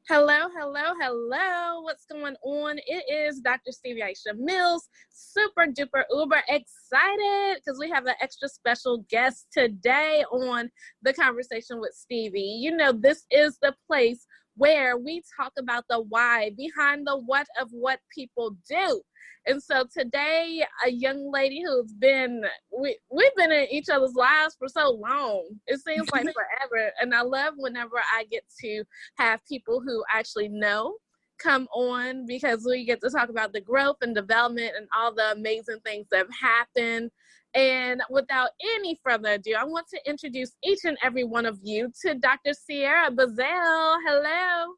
Hello, hello, hello. What's going on? It is Dr. Stevie Aisha Mills. Super duper uber excited because we have an extra special guest today on the Conversation with Stevie. You know, this is the place where we talk about the why behind the what of what people do. And so today, a young lady who's we've been in each other's lives for so long. It seems like forever. And I love whenever I get to have people who actually know come on, because we get to talk about the growth and development and all the amazing things that have happened. And without any further ado, I want to introduce each and every one of you to Dr. Sierra Bizzell. Hello.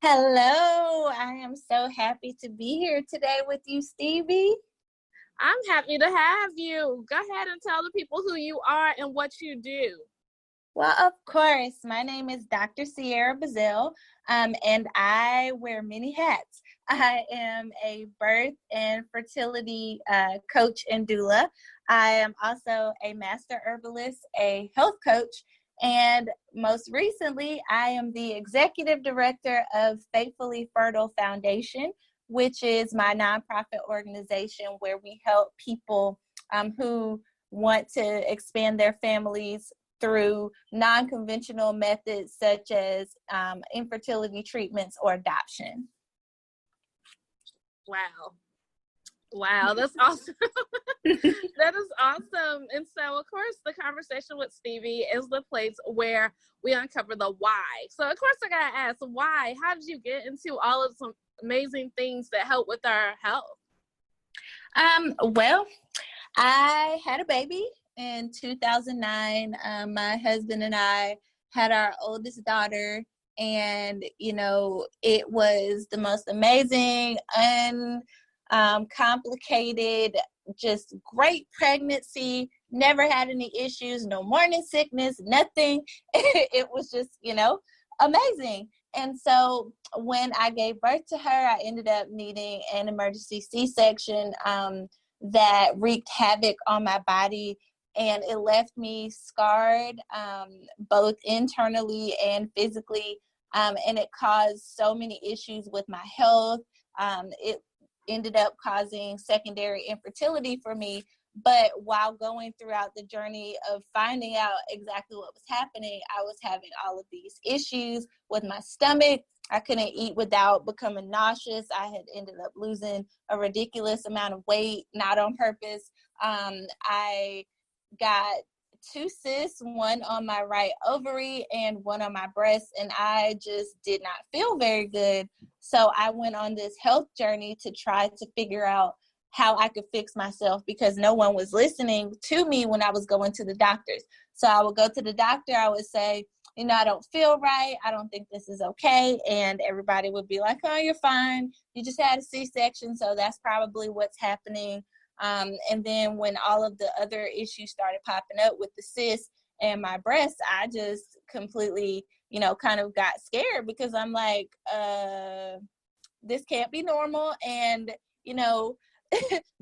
Hello, I am so happy to be here today with you, Stevie. I'm happy to have you. Go ahead and tell the people who you are and what you do. Well, of course, my name is Dr. Sierra Bizzell, and I wear many hats. I am a birth and fertility coach and doula. I am also a master herbalist, a health coach, and most recently, I am the executive director of Faithfully Fertile Foundation, which is my nonprofit organization where we help people who want to expand their families through non-conventional methods such as infertility treatments or adoption. Wow, that's awesome. That is awesome. And so, of course, the Conversation with Stevie is the place where we uncover the why. So, of course, I got to ask, why? How did you get into all of some amazing things that help with our health? Well, I had a baby in 2009. My husband and I had our oldest daughter, and, you know, it was the most amazing, complicated, just great pregnancy. Never had any issues, no morning sickness, nothing. It was just, amazing. And so when I gave birth to her, I ended up needing an emergency C-section that wreaked havoc on my body, and it left me scarred both internally and physically, and it caused so many issues with my health. It ended up causing secondary infertility for me. But while going throughout the journey of finding out exactly what was happening, I was having all of these issues with my stomach. I couldn't eat without becoming nauseous. I had ended up losing a ridiculous amount of weight, not on purpose. I got 2 cysts, one on my right ovary and one on my breast, and I just did not feel very good. So I went on this health journey to try to figure out how I could fix myself, because no one was listening to me when I was going to the doctors. So I would go to the doctor, I would say, I don't feel right, I don't think this is okay, and everybody would be like, oh, you're fine, you just had a C-section, so that's probably what's happening. And then when all of the other issues started popping up with the cyst and my breast, I just completely, kind of got scared, because I'm like, this can't be normal. And,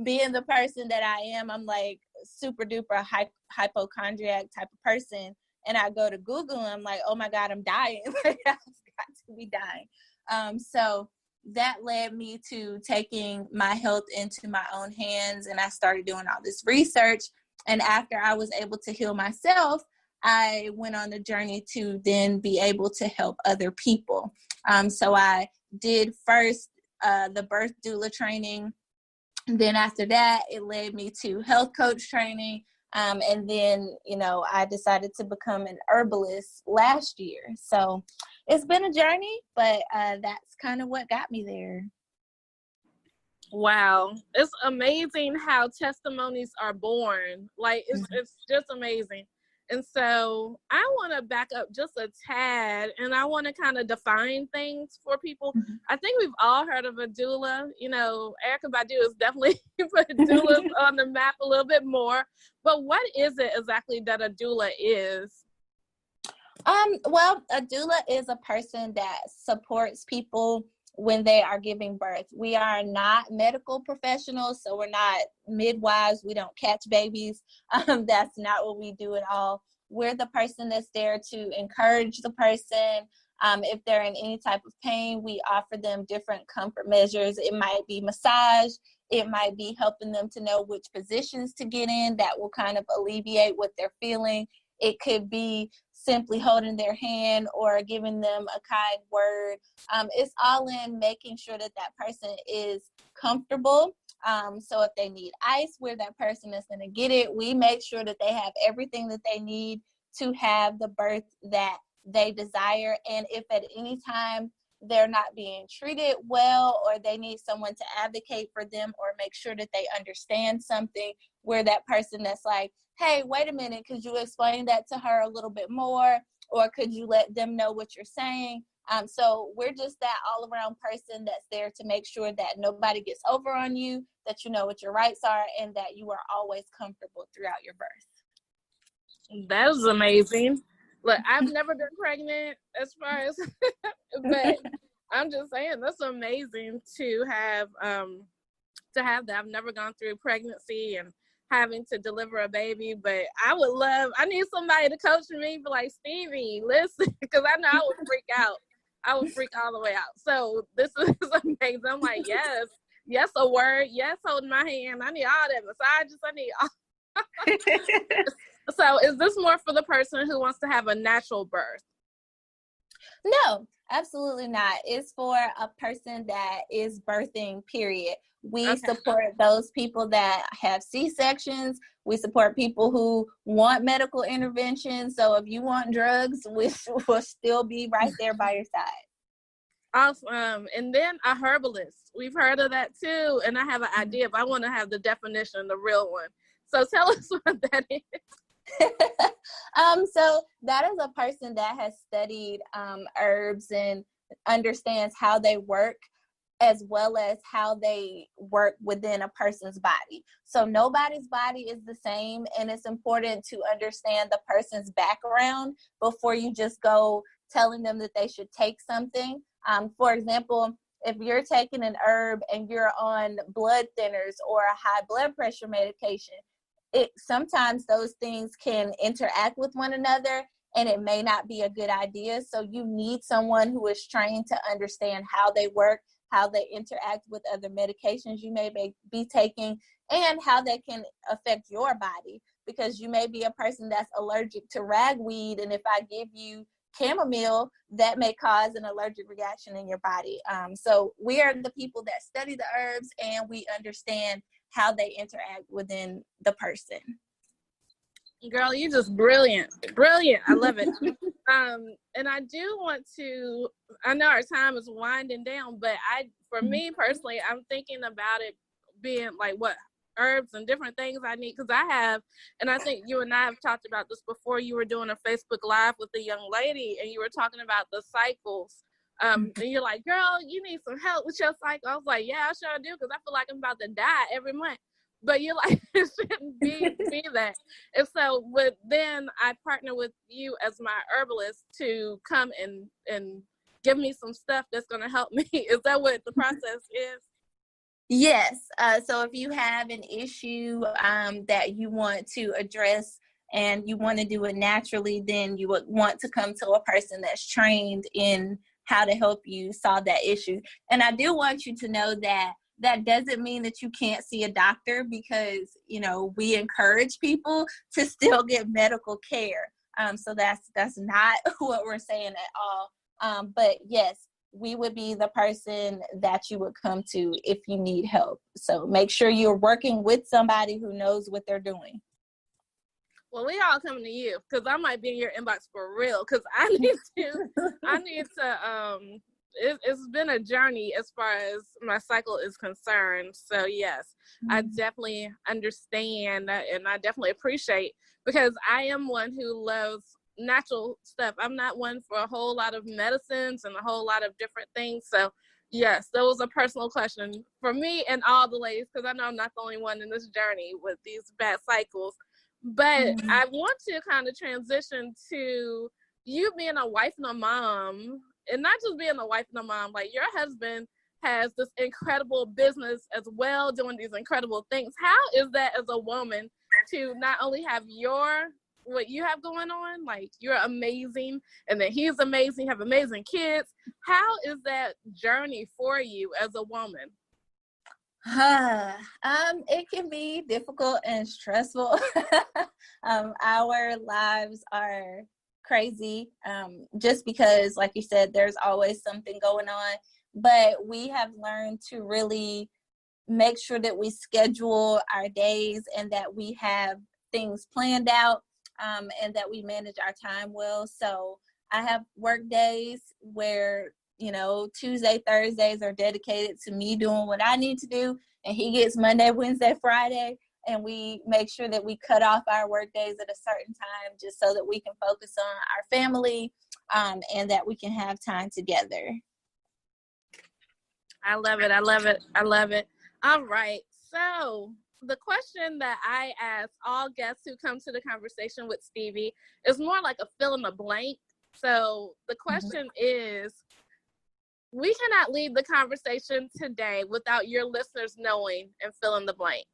being the person that I am, I'm like super duper hypochondriac type of person. And I go to Google and I'm like, oh my God, I'm dying. I've got to be dying. So that led me to taking my health into my own hands, and I started doing all this research. And after I was able to heal myself, I went on the journey to then be able to help other people. So I did first the birth doula training. Then after that, it led me to health coach training. And then, I decided to become an herbalist last year. So it's been a journey, but that's kind of what got me there. Wow. It's amazing how testimonies are born. Like, it's just amazing. And so I want to back up just a tad, and I want to kind of define things for people. Mm-hmm. I think we've all heard of a doula. Erykah Badu has definitely put doulas on the map a little bit more. But what is it exactly that a doula is? Well, a doula is a person that supports people when they are giving birth. We are not medical professionals, so we're not midwives. We don't catch babies. That's not what we do at all. We're the person that's there to encourage the person, If they're in any type of pain, we offer them different comfort measures. It might be massage. It might be helping them to know which positions to get in that will kind of alleviate what they're feeling. It could be simply holding their hand or giving them a kind word. It's all in making sure that that person is comfortable. So if they need ice, where that person is going to get it, we make sure that they have everything that they need to have the birth that they desire. And if at any time they're not being treated well, or they need someone to advocate for them or make sure that they understand something, where that person that's like, hey, wait a minute, could you explain that to her a little bit more? Or could you let them know what you're saying? So we're just that all around person that's there to make sure that nobody gets over on you, that you know what your rights are, and that you are always comfortable throughout your birth. That was amazing. Look, I've never been pregnant as far as, but I'm just saying that's amazing to have that. I've never gone through pregnancy and having to deliver a baby, but I need somebody to coach me, be like, Stevie, listen, because I know I would freak out. I would freak all the way out. So this is amazing. I'm like, yes, a word, yes, holding my hand. I need all that massages. I need all. So is this more for the person who wants to have a natural birth? No, absolutely not. It's for a person that is birthing, period. We support those people that have C-sections. We support people who want medical intervention. So if you want drugs, we will still be right there by your side. Awesome. And then a herbalist. We've heard of that too. And I have an idea, but I want to have the definition, the real one. So tell us what that is. So that is a person that has studied herbs and understands how they work, as well as how they work within a person's body. So nobody's body is the same, and it's important to understand the person's background before you just go telling them that they should take something. For example, if you're taking an herb and you're on blood thinners or a high blood pressure medication, sometimes those things can interact with one another, and it may not be a good idea. So you need someone who is trained to understand how they work, how they interact with other medications you may be taking, and how they can affect your body, because you may be a person that's allergic to ragweed, and if I give you chamomile, that may cause an allergic reaction in your body. So we are the people that study the herbs, and we understand how they interact within the person. Girl, you're just brilliant. I love it. And I do want to, I know our time is winding down, but for me personally, I'm thinking about it being like what herbs and different things I need, because I have, and I think you and I have talked about this before. You were doing a Facebook Live with a young lady, and you were talking about the cycles. And you're like, girl, you need some help with your cycle. I was like, yeah, I sure do, because I feel like I'm about to die every month. But you're like, it shouldn't be that. And so then I partner with you as my herbalist to come and give me some stuff that's going to help me. Is that what the process is? Yes. So if you have an issue that you want to address and you want to do it naturally, then you would want to come to a person that's trained in how to help you solve that issue. And I do want you to know that that doesn't mean that you can't see a doctor, because, you know, we encourage people to still get medical care. So that's not what we're saying at all. But yes, we would be the person that you would come to if you need help. So make sure you're working with somebody who knows what they're doing. Well, we all coming to you, because I might be in your inbox for real, because I need to, it's been a journey as far as my cycle is concerned. So yes, I definitely understand that, and I definitely appreciate, because I am one who loves natural stuff. I'm not one for a whole lot of medicines and a whole lot of different things. So yes, that was a personal question for me and all the ladies, because I know I'm not the only one in this journey with these bad cycles. But I want to kind of transition to you being a wife and a mom, and not just being a wife and a mom. Like, your husband has this incredible business as well, doing these incredible things. How is that as a woman to not only have your what you have going on? Like, you're amazing, and then he's amazing, you have amazing kids. How is that journey for you as a woman? It can be difficult and stressful. Our lives are crazy, just because, like you said, there's always something going on. But we have learned to really make sure that we schedule our days and that we have things planned out, and that we manage our time well. So I have work days where, Tuesday, Thursdays are dedicated to me doing what I need to do. And he gets Monday, Wednesday, Friday. And we make sure that we cut off our work days at a certain time just so that we can focus on our family, and that we can have time together. I love it. I love it. I love it. All right. So the question that I ask all guests who come to the conversation with Stevie is more like a fill in the blank. So the question is, we cannot leave the conversation today without your listeners knowing and fill in the blank.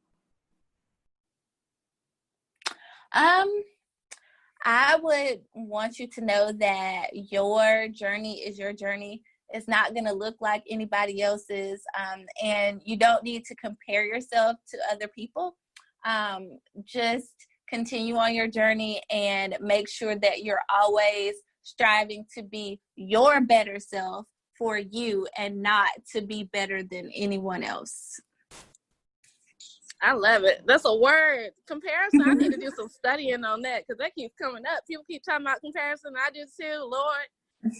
I would want you to know that your journey is your journey. It's not going to look like anybody else's, and you don't need to compare yourself to other people. Just continue on your journey and make sure that you're always striving to be your better self for you and not to be better than anyone else. I love it. That's a word. Comparison. I need to do some studying on that because that keeps coming up. People keep talking about comparison. I do too. Lord,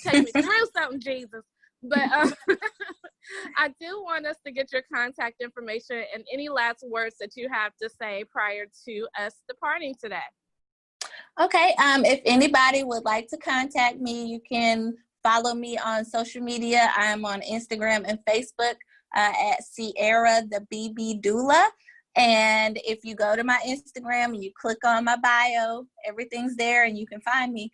take me through something, Jesus. But I do want us to get your contact information and any last words that you have to say prior to us departing today. Okay. If anybody would like to contact me, you can follow me on social media. I'm on Instagram and Facebook at Sierra the BB Doula. And if you go to my Instagram and you click on my bio, everything's there and you can find me.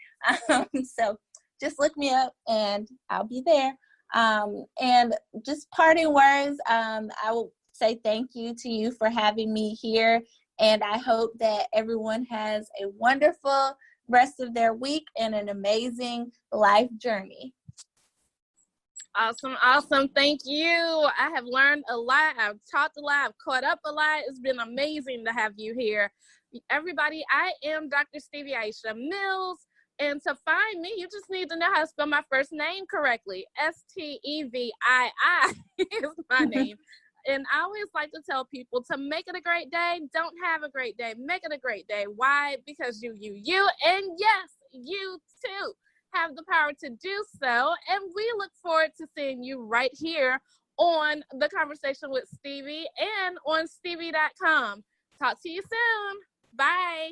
So just look me up and I'll be there. And just parting words, I will say thank you to you for having me here. And I hope that everyone has a wonderful rest of their week and an amazing life journey. Awesome. Awesome. Thank you. I have learned a lot. I've talked a lot. I've caught up a lot. It's been amazing to have you here. Everybody, I am Dr. Stevie Aisha Mills. And to find me, you just need to know how to spell my first name correctly. Stevii is my name. And I always like to tell people to make it a great day. Don't have a great day. Make it a great day. Why? Because you, and yes, you too have the power to do so. And we look forward to seeing you right here on The Conversation with Stevie and on Stevie.com. Talk to you soon. Bye.